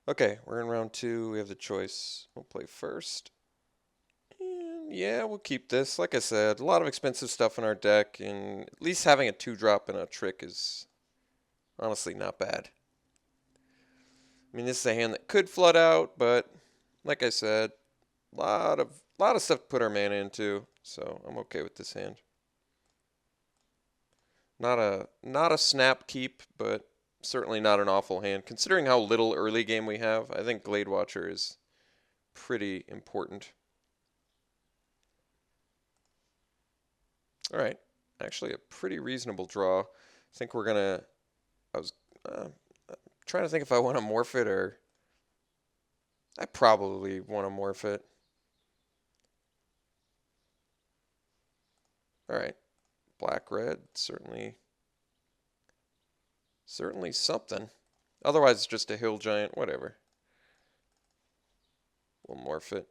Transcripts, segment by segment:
Okay, we're in round two. We have the choice. We'll play first. And yeah, we'll keep this. Like I said, a lot of expensive stuff in our deck, and at least having a 2-drop and a trick is honestly not bad. I mean, this is a hand that could flood out, but like I said, lot of stuff to put our mana into, so I'm okay with this hand. Not a snap keep, but certainly not an awful hand. Considering how little early game we have, I think Glade Watcher is pretty important. All right, actually a pretty reasonable draw. I think we're gonna. I was trying to think if I want to morph it or I probably want to morph it. All right, black red certainly something. Otherwise, it's just a hill giant. Whatever. We'll morph it.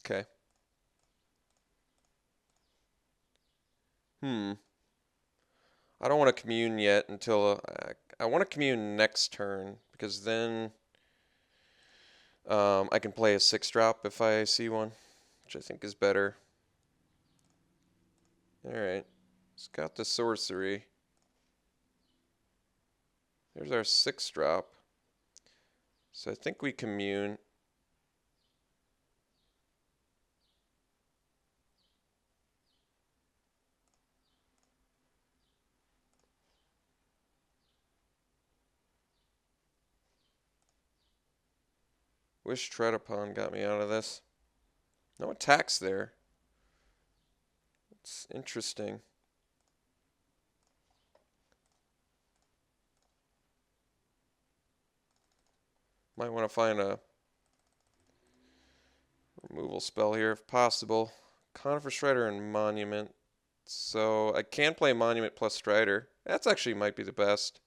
Okay. Hmm. I don't want to commune yet until I want to commune next turn because then I can play a 6-drop if I see one, which I think is better. All right, it's got the sorcery. There's our 6-drop. So I think we commune. Wish Tread Upon got me out of this. No attacks there. It's interesting. Might want to find a removal spell here if possible. Conifer Strider and Monument. So I can play Monument plus Strider. That's actually might be the best.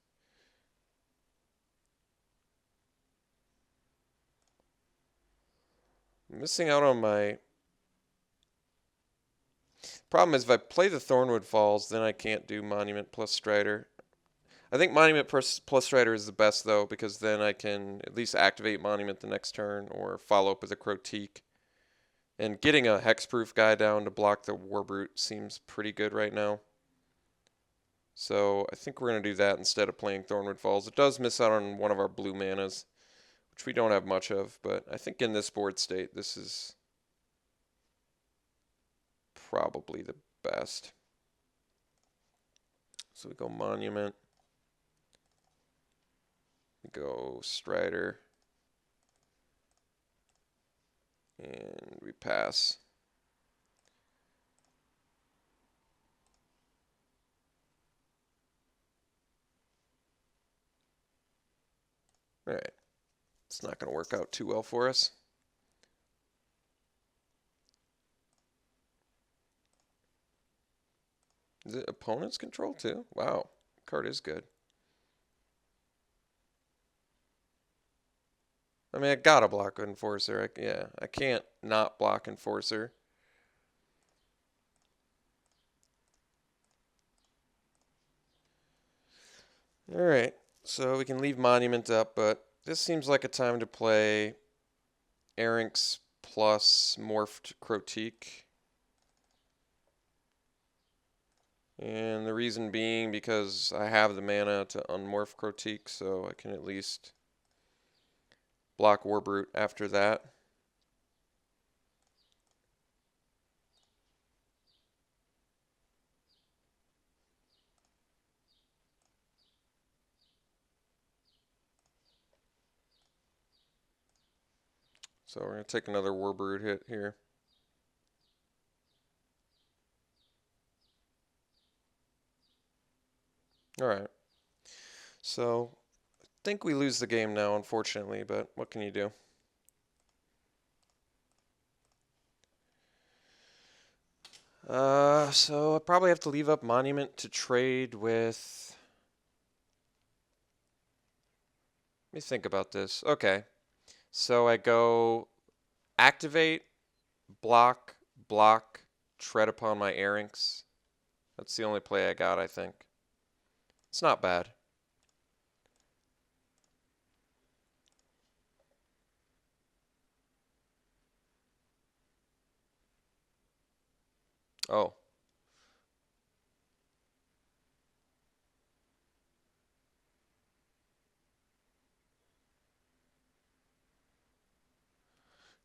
I'm missing out on my... Problem is if I play the Thornwood Falls, then I can't do Monument plus Strider. I think Monument plus Strider is the best, though, because then I can at least activate Monument the next turn or follow up with a Crotique. And getting a hexproof guy down to block the Warbrute seems pretty good right now. So I think we're going to do that instead of playing Thornwood Falls. It does miss out on one of our blue manas, which we don't have much of, but I think in this board state, this is probably the best. So we go Monument. We go Strider. And we pass. All right. It's not going to work out too well for us. Is it opponent's control too? Wow. Card is good. I mean, I gotta block Enforcer. Yeah, I can't not block Enforcer. Alright, so we can leave Monument up, but this seems like a time to play Erynx plus Morphed Crotique. And the reason being because I have the mana to unmorph Crotique, so I can at least block Warbrute after that. So we're going to take another Warbrute hit here. Alright. So, I think we lose the game now, unfortunately, but what can you do? So I probably have to leave up Monument to trade with... Let me think about this. Okay. So I go activate, block, tread upon my Erynx. That's the only play I got, I think. It's not bad. Oh.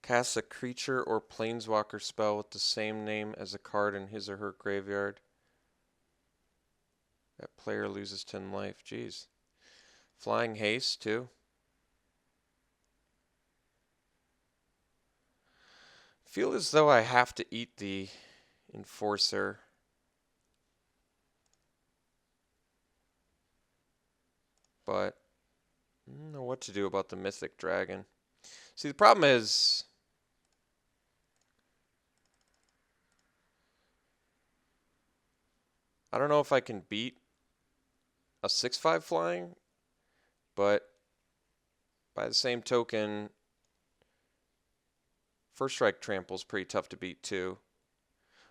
Casts a creature or planeswalker spell with the same name as a card in his or her graveyard. That player loses 10 life. Jeez. Flying haste, too. Feel as though I have to eat the Enforcer. But I don't know what to do about the Mythic Dragon. See, the problem is I don't know if I can beat a 6/5 flying, but by the same token, First Strike Trample's pretty tough to beat too.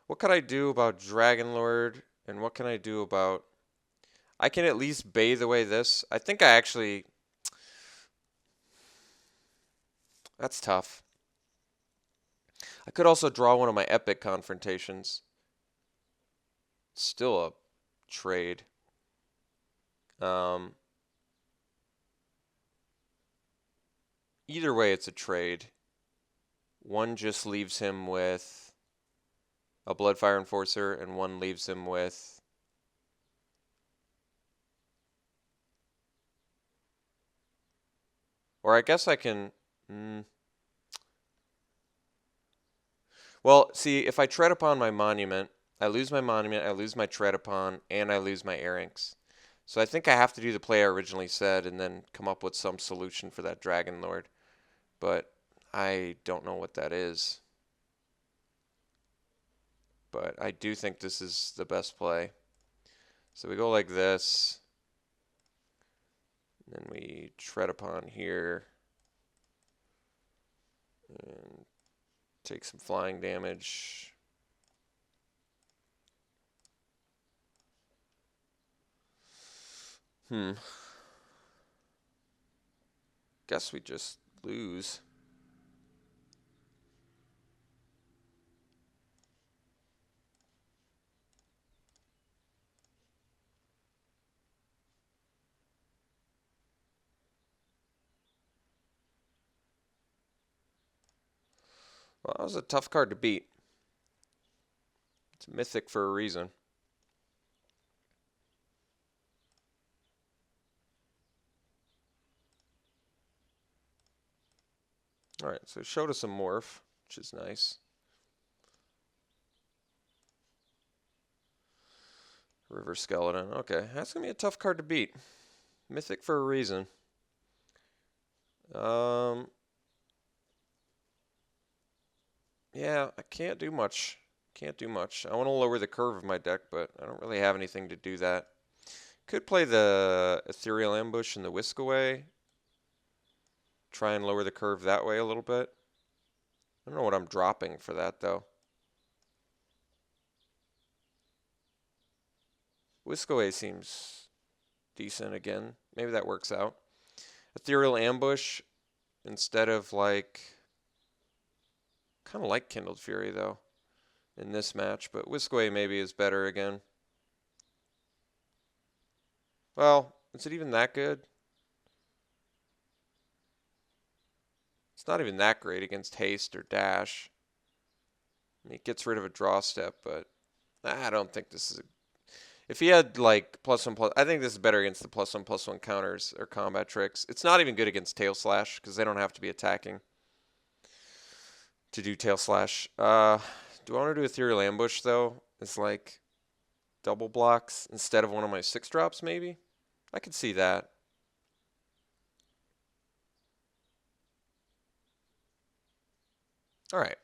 What can I do about Dragon Lord, and what can I do about... I can at least bathe away this. I think I actually... That's tough. I could also draw one of my Epic Confrontations. Still a trade. Either way, it's a trade. One just leaves him with a Bloodfire Enforcer, and one leaves him with... Or I guess I can... Well, see, if I tread upon my monument, I lose my monument, I lose my tread upon, and I lose my Airings. So I think I have to do the play I originally said and then come up with some solution for that Dragon Lord. But I don't know what that is. But I do think this is the best play. So we go like this. And then we tread upon here. And take some flying damage. Guess we just lose. Well, that was a tough card to beat. It's mythic for a reason. Alright, so it showed us a morph, which is nice. River Skeleton. Okay, that's going to be a tough card to beat. Mythic for a reason. Yeah, I can't do much. Can't do much. I want to lower the curve of my deck, but I don't really have anything to do that. Could play the Ethereal Ambush and the Whisk Away. Try and lower the curve that way a little bit. I don't know what I'm dropping for that, though. Whisk Away seems decent again. Maybe that works out. Ethereal Ambush instead of like... Kind of like Kindled Fury, though, in this match. But Whisk Away maybe is better again. Well, is it even that good? It's not even that great against Haste or Dash. And it gets rid of a draw step, but I don't think this is a... If he had like +1/+, I think this is better against the +1/+1 counters or combat tricks. It's not even good against Tail Slash because they don't have to be attacking to do Tail Slash. Do I want to do Ethereal Ambush though? It's like double blocks instead of one of my 6-drops maybe? I could see that. Alright.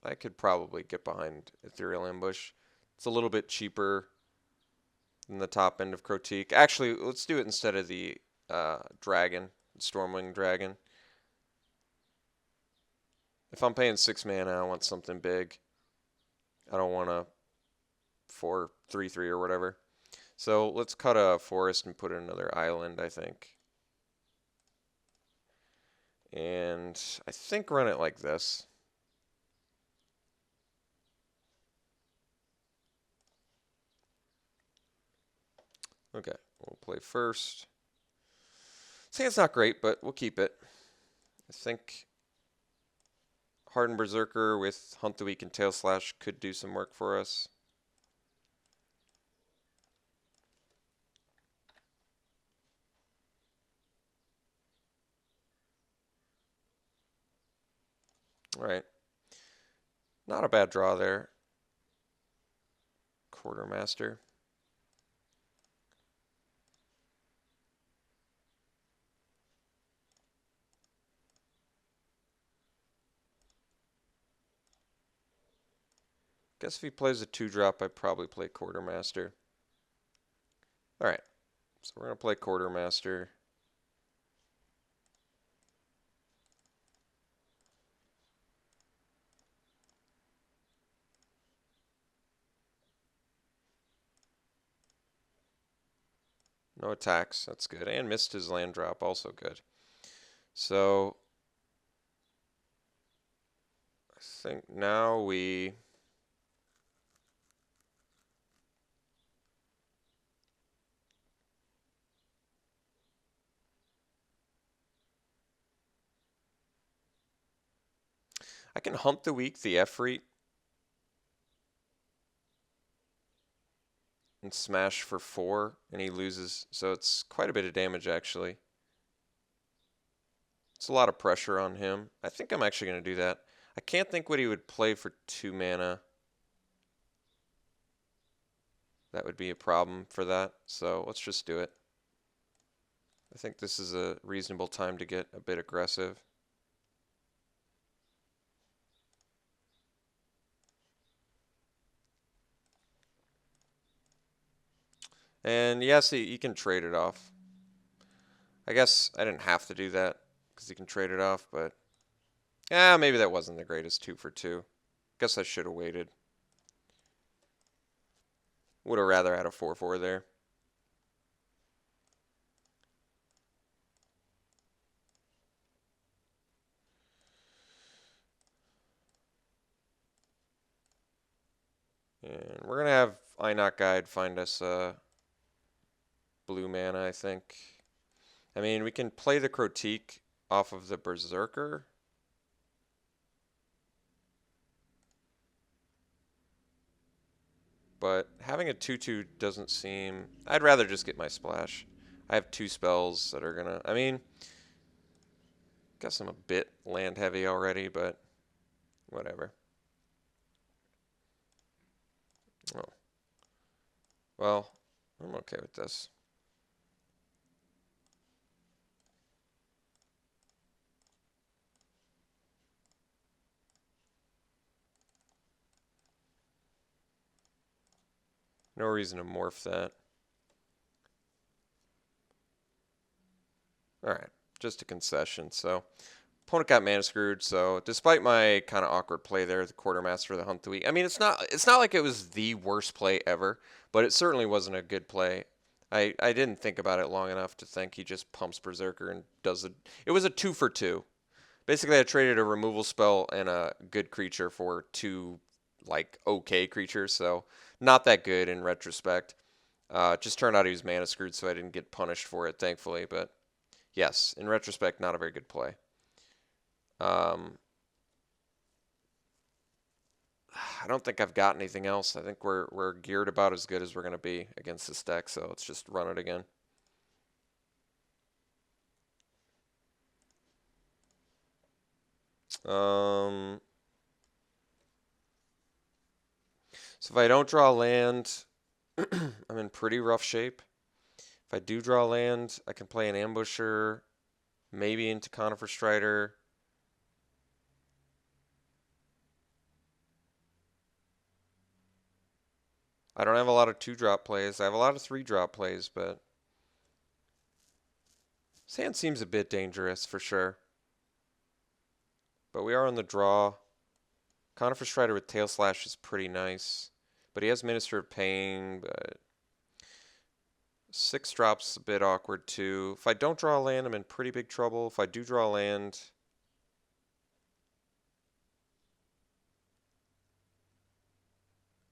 I could probably get behind Ethereal Ambush. It's a little bit cheaper than the top end of Crotique. Actually, let's do it instead of the Dragon, Stormwing Dragon. If I'm paying 6 mana, I want something big. I don't want to 4, 3/3 or whatever. So let's cut a forest and put in another island, I think. And I think run it like this. Okay, we'll play first. See, it's not great, but we'll keep it. I think Hardened Berserker with Hunt the Weak and Tail Slash could do some work for us. All right. Not a bad draw there. Quartermaster. Guess if he plays a 2-drop, I'd probably play Quartermaster. Alright, so we're going to play Quartermaster. No attacks, that's good. And missed his land drop, also good. So, I think now we... I can Hunt the Weak, the Efreet, and smash for 4, and he loses. So it's quite a bit of damage, actually. It's a lot of pressure on him. I think I'm actually going to do that. I can't think what he would play for 2 mana. That would be a problem for that. So let's just do it. I think this is a reasonable time to get a bit aggressive. And yes, he can trade it off. I guess I didn't have to do that because he can trade it off, but yeah, maybe that wasn't the greatest 2 for 2. Guess I should have waited. Would have rather had a 4/4 there. And we're going to have Einok Guide find us blue mana, I think. I mean, we can play the Crotique off of the Berserker. But having a 2/2 doesn't seem... I'd rather just get my splash. I have 2 spells that are going to... I mean, guess I'm a bit land heavy already, but whatever. Oh. Well, I'm okay with this. No reason to morph that. Alright, just a concession. So, opponent got mana screwed, so despite my kind of awkward play there, the Quartermaster, the Hunt the Weak, I mean, it's not like it was the worst play ever, but it certainly wasn't a good play. I didn't think about it long enough to think he just pumps Berserker and does it. It was a 2 for 2. Basically, I traded a removal spell and a good creature for 2, like, okay creatures, so not that good in retrospect. Just turned out he was mana screwed, so I didn't get punished for it, thankfully, but yes, in retrospect, not a very good play. I don't think I've got anything else. I think we're geared about as good as we're going to be against this deck, so let's just run it again. So if I don't draw land, I'm in pretty rough shape. If I do draw land, I can play an Ambusher, maybe into Conifer Strider. I don't have a lot of 2-drop plays. I have a lot of 3-drop plays, but this hand seems a bit dangerous for sure. But we are on the draw. Conifer Strider with Tail Slash is pretty nice. but he has Minister of Pain, but 6 drops a bit awkward too. If I don't draw a land, I'm in pretty big trouble. If I do draw a land,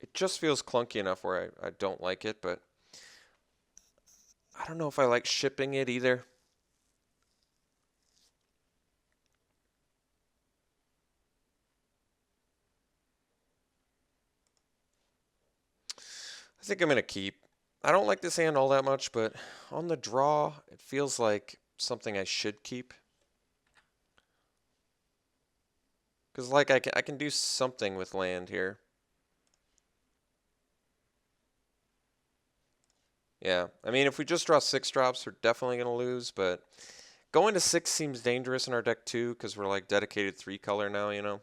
it just feels clunky enough where I don't like it, but I don't know if I like shipping it either. I think I'm going to keep. I don't like this hand all that much, but on the draw, it feels like something I should keep. Because like I can do something with land here. Yeah, I mean, if we just draw 6 drops, we're definitely going to lose, but going to 6 seems dangerous in our deck too, because we're like dedicated 3 color now, you know?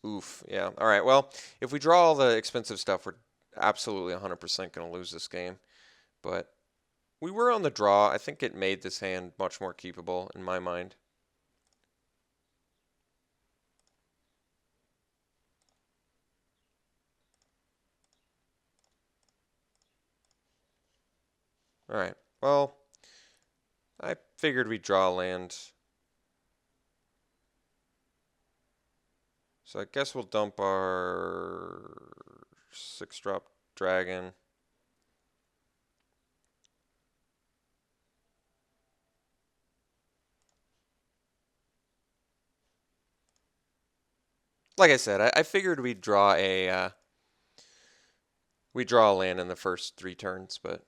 Oof, yeah. All right, well, if we draw all the expensive stuff, we're absolutely 100% going to lose this game. But we were on the draw. I think it made this hand much more keepable in my mind. All right, well, I figured we'd draw a land. So I guess we'll dump our 6-drop dragon. Like I said, I figured we'd draw a land in the first 3 turns, but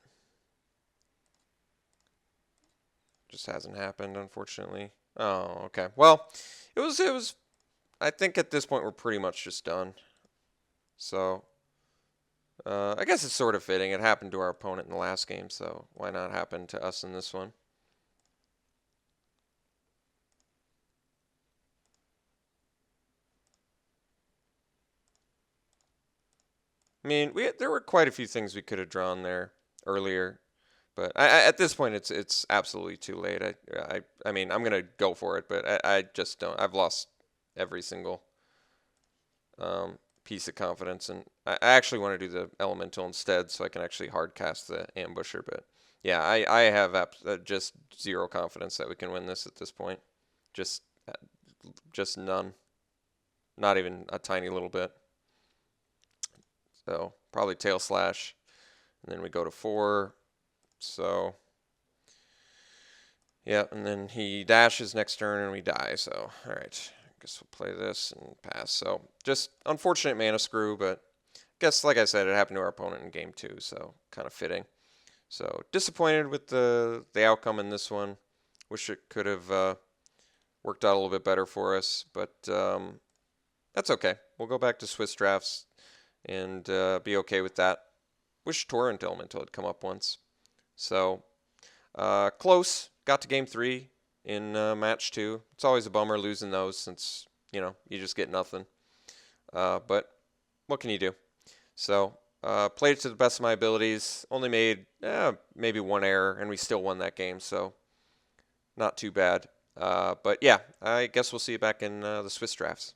just hasn't happened, unfortunately. Oh, okay. Well, it was. I think at this point we're pretty much just done. So I guess it's sort of fitting. It happened to our opponent in the last game, so why not happen to us in this one? I mean, there were quite a few things we could have drawn there earlier, but at this point it's absolutely too late. I mean, I'm gonna go for it, but I just don't. I've lost every single piece of confidence, and I actually want to do the elemental instead, so I can actually hard cast the ambusher. But yeah, I have just 0 confidence that we can win this at this point. Just none. Not even a tiny little bit. So probably tail slash, and then we go to 4. So yeah, and then he dashes next turn and we die. So all right, I guess we'll play this and pass. So just unfortunate mana screw, but I guess like I said, it happened to our opponent in game 2, so kind of fitting. So disappointed with the outcome in this one. Wish it could have worked out a little bit better for us, but that's okay. We'll go back to Swiss drafts and be okay with that. Wish Torrent Elemental had come up once. So close. Got to game 3 in match 2. It's always a bummer losing those since, you know, you just get nothing. But what can you do? So played it to the best of my abilities. Only made maybe 1 error, and we still won that game. So not too bad. But yeah, I guess we'll see you back in the Swiss drafts.